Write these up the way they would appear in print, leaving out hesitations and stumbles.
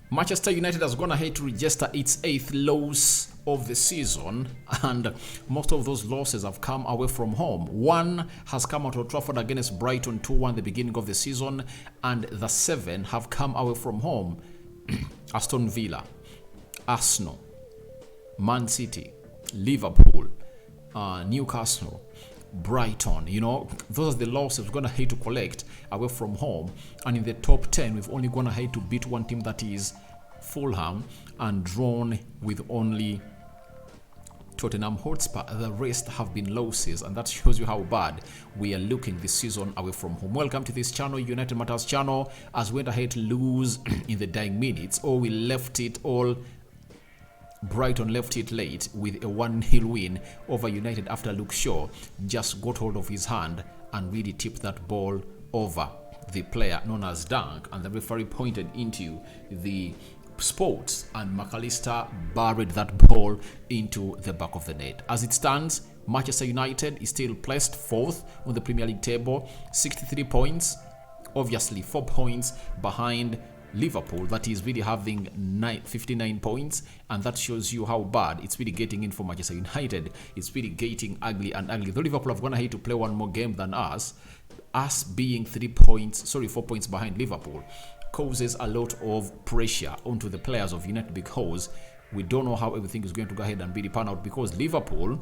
Manchester United has gone ahead to register its 8th loss of the season, and most of those losses have come away from home. One has come out of Old Trafford against Brighton 2-1 the beginning of the season, and the 7 have come away from home. Aston Villa, Arsenal, Man City, Liverpool, Newcastle, Brighton. You know, those are the losses we're going to have to collect away from home. And in the top 10, we've only gone ahead to beat one team, that is Fulham, and drawn with only Tottenham Hotspur. The rest have been losses, and that shows you how bad we are looking this season away from home. Welcome to this channel, United Matters channel. As we went ahead to lose in the dying minutes, or we left it all. Brighton left it late with a 1-0 win over United after Luke Shaw just got hold of his hand and really tipped that ball over the player known as Dunk, and the referee pointed into the spot, and McAllister buried that ball into the back of the net. As it stands, Manchester United is still placed 4th on the Premier League table, 63 points, obviously 4 points behind Liverpool, that is really having 59 points, and that shows you how bad it's really getting in for Manchester United. It's really getting ugly and ugly. Though Liverpool have gone ahead to play one more game than us being 4 points behind Liverpool causes a lot of pressure onto the players of United, because we don't know how everything is going to go ahead and really pan out, because Liverpool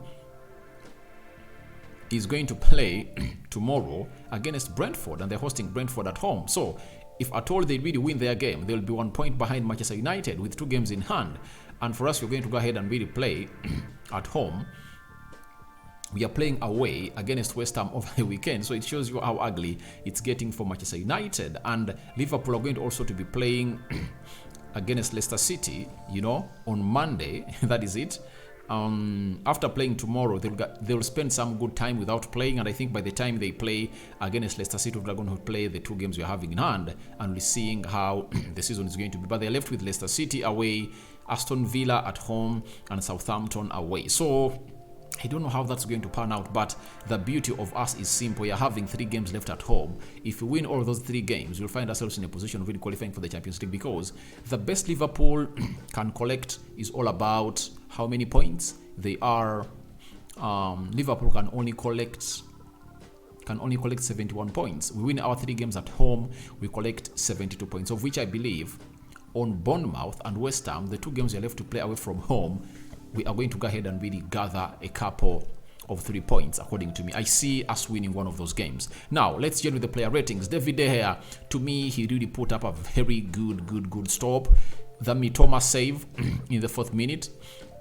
is going to play tomorrow against Brentford, and they're hosting Brentford at home. So if at all they really win their game, they'll be 1 point behind Manchester United with 2 games in hand. And for us, we're going to go ahead and really play at home. We are playing away against West Ham over the weekend, so it shows you how ugly it's getting for Manchester United. And Liverpool are going to also to be playing against Leicester City, you know, on Monday. That is it. After playing tomorrow, they'll spend some good time without playing, and I think by the time they play against Leicester City, we're going to play the 2 games we're having in hand, and we're seeing how the season is going to be. But they're left with Leicester City away, Aston Villa at home, and Southampton away. So I don't know how that's going to pan out, but the beauty of us is simple. We are having 3 games left at home. If we win all those 3 games, we'll find ourselves in a position of really qualifying for the Champions League, because the best Liverpool can collect is all about how many points they are. Liverpool can only collect 71 points. We win our 3 games at home, we collect 72 points, of which I believe on Bournemouth and West Ham, the 2 games we are left to play away from home, we are going to go ahead and really gather a couple of 3 points, according to me. I see us winning one of those games. Now, let's get with the player ratings. David De Gea, to me, he really put up a very good stop. The Mitoma save in the 4th minute.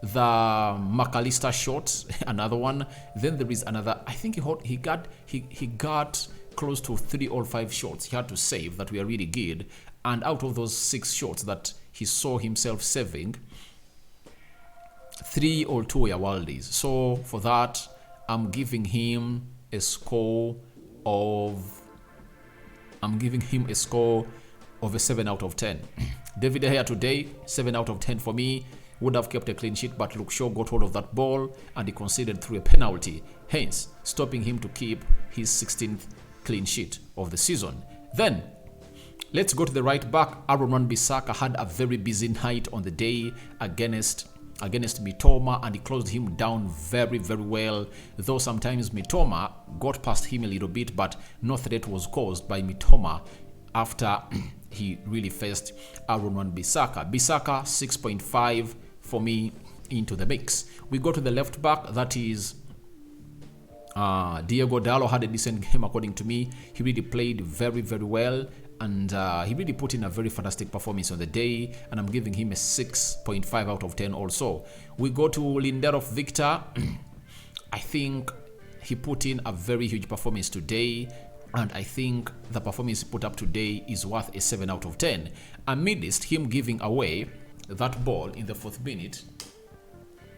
The McAllister shot, another one. Then there is another. I think he got close to 3 or 5 shots he had to save that were really good. And out of those 6 shots that he saw himself saving, 3 or 2 were worldies. So for that, I'm giving him a score of a 7 out of 10. David De Gea today, 7 out of 10 for me. Would have kept a clean sheet, but Luke Shaw got hold of that ball and he conceded through a penalty, hence stopping him to keep his 16th clean sheet of the season. Then let's go to the right back. Aaron Wan-Bissaka had a very busy night on the day against Mitoma, and he closed him down very well, though sometimes Mitoma got past him a little bit, but no threat was caused by Mitoma after he really faced Aaron Wan-Bissaka. Bissaka 6.5 for me into the mix. We go to the left back, that is Diego Dallo. Had a decent game according to me. He really played very well, and he really put in a very fantastic performance on the day, and I'm giving him a 6.5 out of 10 also. We go to Lindelof Victor. I think he put in a very huge performance today, and I think the performance he put up today is worth a 7 out of 10. Amidst him giving away that ball in the 4th minute,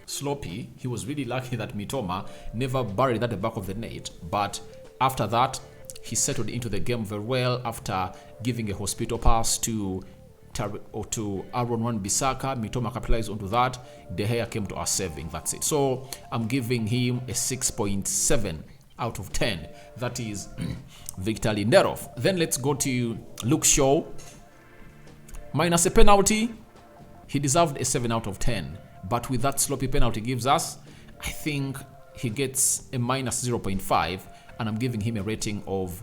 sloppy, he was really lucky that Mitoma never buried at the back of the net, but after that, he settled into the game very well after giving a hospital pass to Aaron Wan-Bissaka. Mitoma capitalized onto that. De Gea came to our saving. That's it. So I'm giving him a 6.7 out of 10. That is Victor Lindelof. Then let's go to Luke Shaw. Minus a penalty, he deserved a 7 out of 10. But with that sloppy penalty gives us, I think he gets a minus 0.5, and I'm giving him a rating of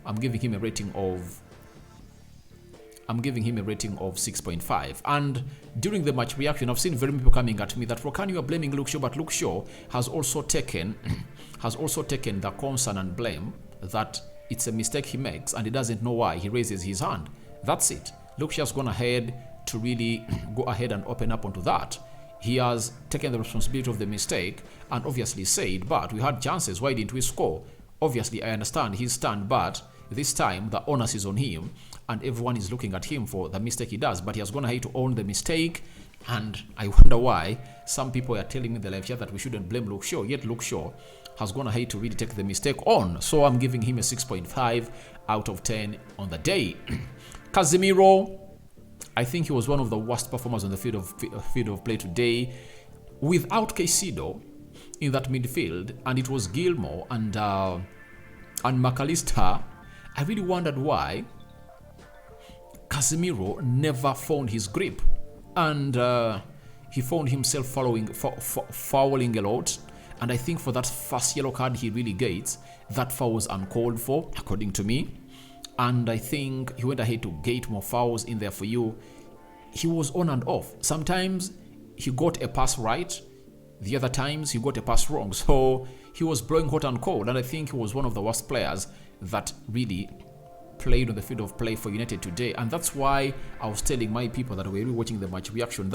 6.5. And during the match reaction, I've seen very many people coming at me that Rokan, you are blaming Luke Shaw, but Luke Shaw has also taken the concern and blame that it's a mistake he makes and he doesn't know why he raises his hand. That's it. Luke Shaw's gone ahead to really go ahead and open up onto that. He has taken the responsibility of the mistake and obviously said, but we had chances, why didn't we score? Obviously, I understand his stand, but this time the onus is on him and everyone is looking at him for the mistake he does, but he has gone ahead to own the mistake. And I wonder why some people are telling me in the live chat that we shouldn't blame Luke Shaw, yet Luke Shaw has gone ahead to really take the mistake on. So I'm giving him a 6.5 out of 10 on the day. Casemiro, I think he was one of the worst performers on the field of play today. Without Caicedo in that midfield, and it was Gilmore and McAllister, I really wondered why Casemiro never found his grip, and he found himself fouling a lot. And I think for that first yellow card he really gets, that foul was uncalled for, according to me. And I think he went ahead to get more fouls in there for you. He was on and off. Sometimes he got a pass right, the other times he got a pass wrong. So he was blowing hot and cold, and I think he was one of the worst players that really played on the field of play for United today. And that's why I was telling my people that were really watching the match reaction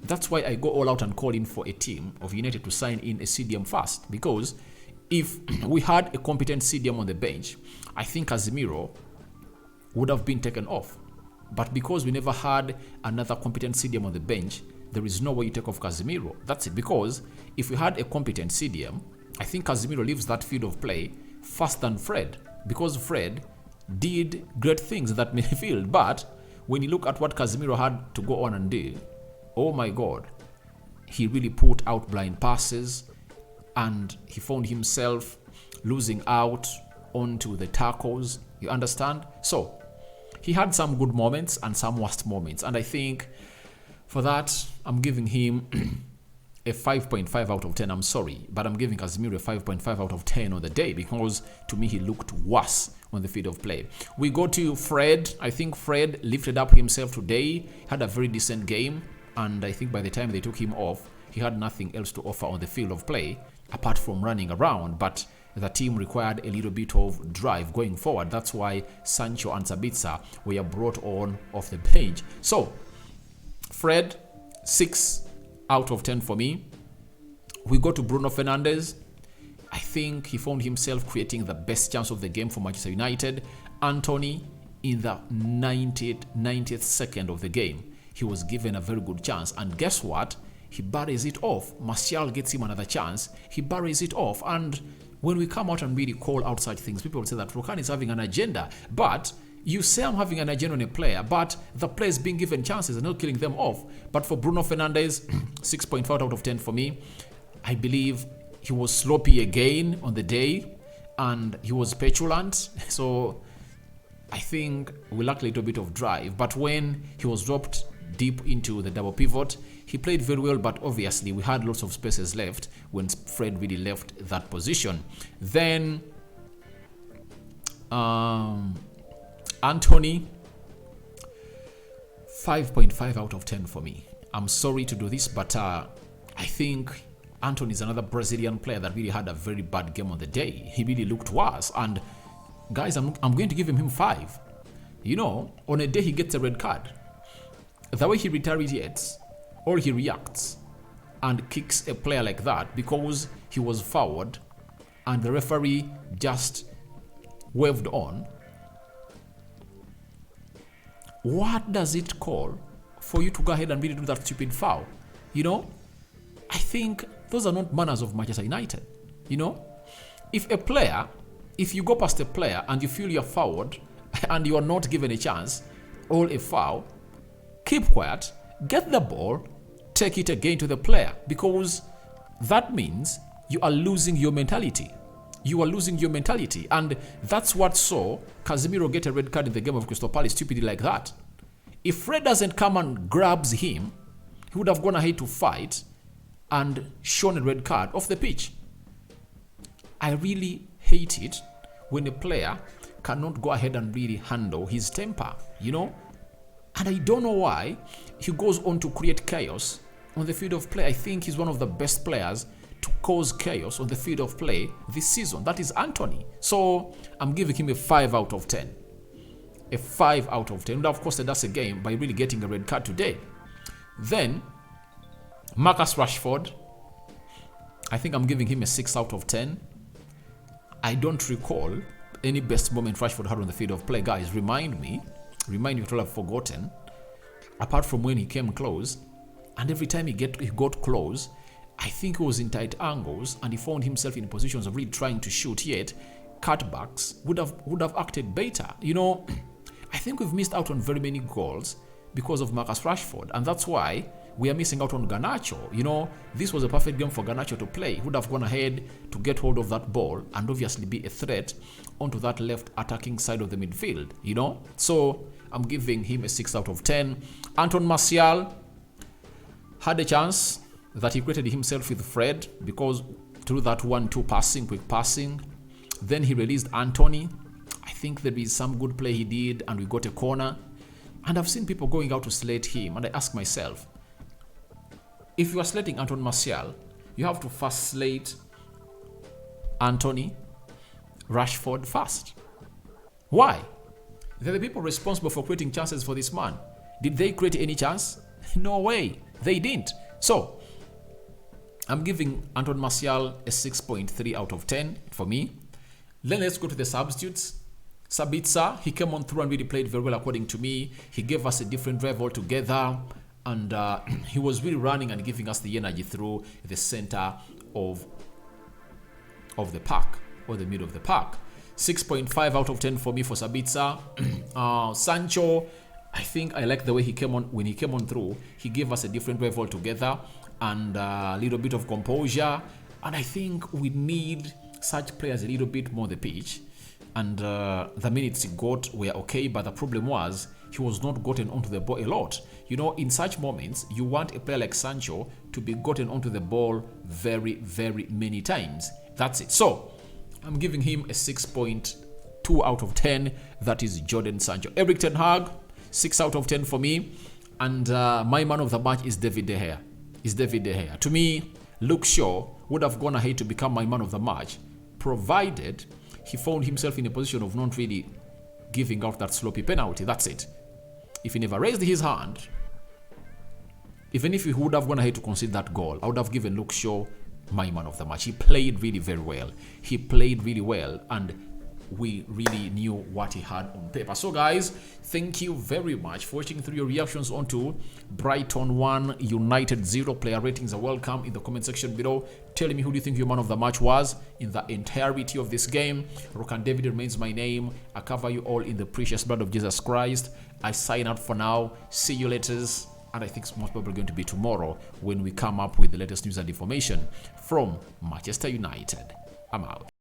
that's why I go all out and call in for a team of United to sign in a CDM fast. Because if we had a competent CDM on the bench, I think Casemiro would have been taken off. But because we never had another competent CDM on the bench, there is no way you take off Casemiro. That's it. Because if we had a competent CDM, I think Casemiro leaves that field of play faster than Fred. Because Fred did great things in that midfield. But when you look at what Casemiro had to go on and do, oh my God, he really put out blind passes and he found himself losing out onto the tackles. You understand? So he had some good moments and some worst moments. And I think for that, I'm giving him a 5.5 out of 10. I'm sorry, but I'm giving Casemiro a 5.5 out of 10 on the day because to me he looked worse on the field of play. We go to Fred. I think Fred lifted up himself today, had a very decent game. And I think by the time they took him off, he had nothing else to offer on the field of play apart from running around. But the team required a little bit of drive going forward. That's why Sancho and Sabitzer were brought on off the bench. So, Fred, 6 out of 10 for me. We go to Bruno Fernandes. I think he found himself creating the best chance of the game for Manchester United. Anthony, in the 90th second of the game, he was given a very good chance. And guess what? He buries it off. Martial gets him another chance. He buries it off. And when we come out and really call out such things, people will say that Rokan is having an agenda. But you say I'm having an agenda on a player, but the player is being given chances and not killing them off. But for Bruno Fernandes, 6.5 out of 10 for me. I believe he was sloppy again on the day and he was petulant. So I think we lacked a little bit of drive. But when he was dropped deep into the double pivot, he played very well, but obviously we had lots of spaces left when Fred really left that position. Then Anthony, 5.5 out of 10 for me. I'm sorry to do this, but I think Anthony is another Brazilian player that really had a very bad game on the day. He really looked worse. And guys, I'm going to give him 5. You know, on a day he gets a red card, the way he retaliates or he reacts and kicks a player like that because he was fouled and the referee just waved on. What does it call for you to go ahead and really do that stupid foul? You know, I think those are not manners of Manchester United. You know, if you go past a player and you feel you're fouled and you are not given a chance or a foul, keep quiet, get the ball, take it again to the player, because that means you are losing your mentality. You are losing your mentality, and that's what saw Casemiro get a red card in the game of Crystal Palace stupidly like that. If Fred doesn't come and grabs him, he would have gone ahead to fight and shown a red card off the pitch. I really hate it when a player cannot go ahead and really handle his temper, you know? And I don't know why he goes on to create chaos on the field of play. I think he's one of the best players to cause chaos on the field of play this season. That is Anthony. So I'm giving him a 5 out of 10. A 5 out of 10. And of course, that's a game by really getting a red card today. Then, Marcus Rashford, I think I'm giving him a 6 out of 10. I don't recall any best moment Rashford had on the field of play. Guys, remind me what all I've forgotten. Apart from when he came close, and every time he got close, I think he was in tight angles and he found himself in positions of really trying to shoot, yet cutbacks would have acted better. You know, I think we've missed out on very many goals because of Marcus Rashford, and that's why we are missing out on Garnacho. You know, this was a perfect game for Garnacho to play. He would have gone ahead to get hold of that ball and obviously be a threat onto that left attacking side of the midfield, you know. So I'm giving him a 6 out of 10. Anton Martial had a chance that he created himself with Fred because through that 1-2 passing, quick passing. Then he released Anthony. I think there is some good play he did and we got a corner. And I've seen people going out to slate him, and I ask myself, if you are slating Anton Martial, you have to first slate Anthony Rashford first. Why? They're the people responsible for creating chances for this man. Did they create any chance? No way. They didn't. So, I'm giving Anton Martial a 6.3 out of 10 for me. Then let's go to the substitutes. Sabitzer, he came on through and really played very well according to me. He gave us a different drive altogether. And he was really running and giving us the energy through the center of the park, or the middle of the park. 6.5 out of 10 for me for Sabitzer. Sancho, I think I like the way he came on. When he came on through, he gave us a different drive altogether and a little bit of composure. And I think we need such players a little bit more on the pitch. And the minutes he got were okay, but the problem was he was not gotten onto the ball a lot. You know, in such moments, you want a player like Sancho to be gotten onto the ball very, very many times. That's it. So, I'm giving him a 6.2 out of 10. That is Jordan Sancho. Eric Ten Hag, 6 out of 10 for me. And my man of the match is David De Gea. To me, Luke Shaw would have gone ahead to become my man of the match, provided he found himself in a position of not really giving out that sloppy penalty. That's it. If he never raised his hand, even if he would have gone ahead to concede that goal, I would have given Luke Shaw my man of the match. He played really very well. He played really well, and we really knew what he had on paper. So guys, thank you very much for watching through your reactions onto Brighton 1, United 0. Player ratings are welcome in the comment section below. Tell me who do you think your man of the match was in the entirety of this game. Rokan David remains my name. I cover you all in the precious blood of Jesus Christ. I sign out for now. See you later. And I think it's most probably going to be tomorrow when we come up with the latest news and information from Manchester United. I'm out.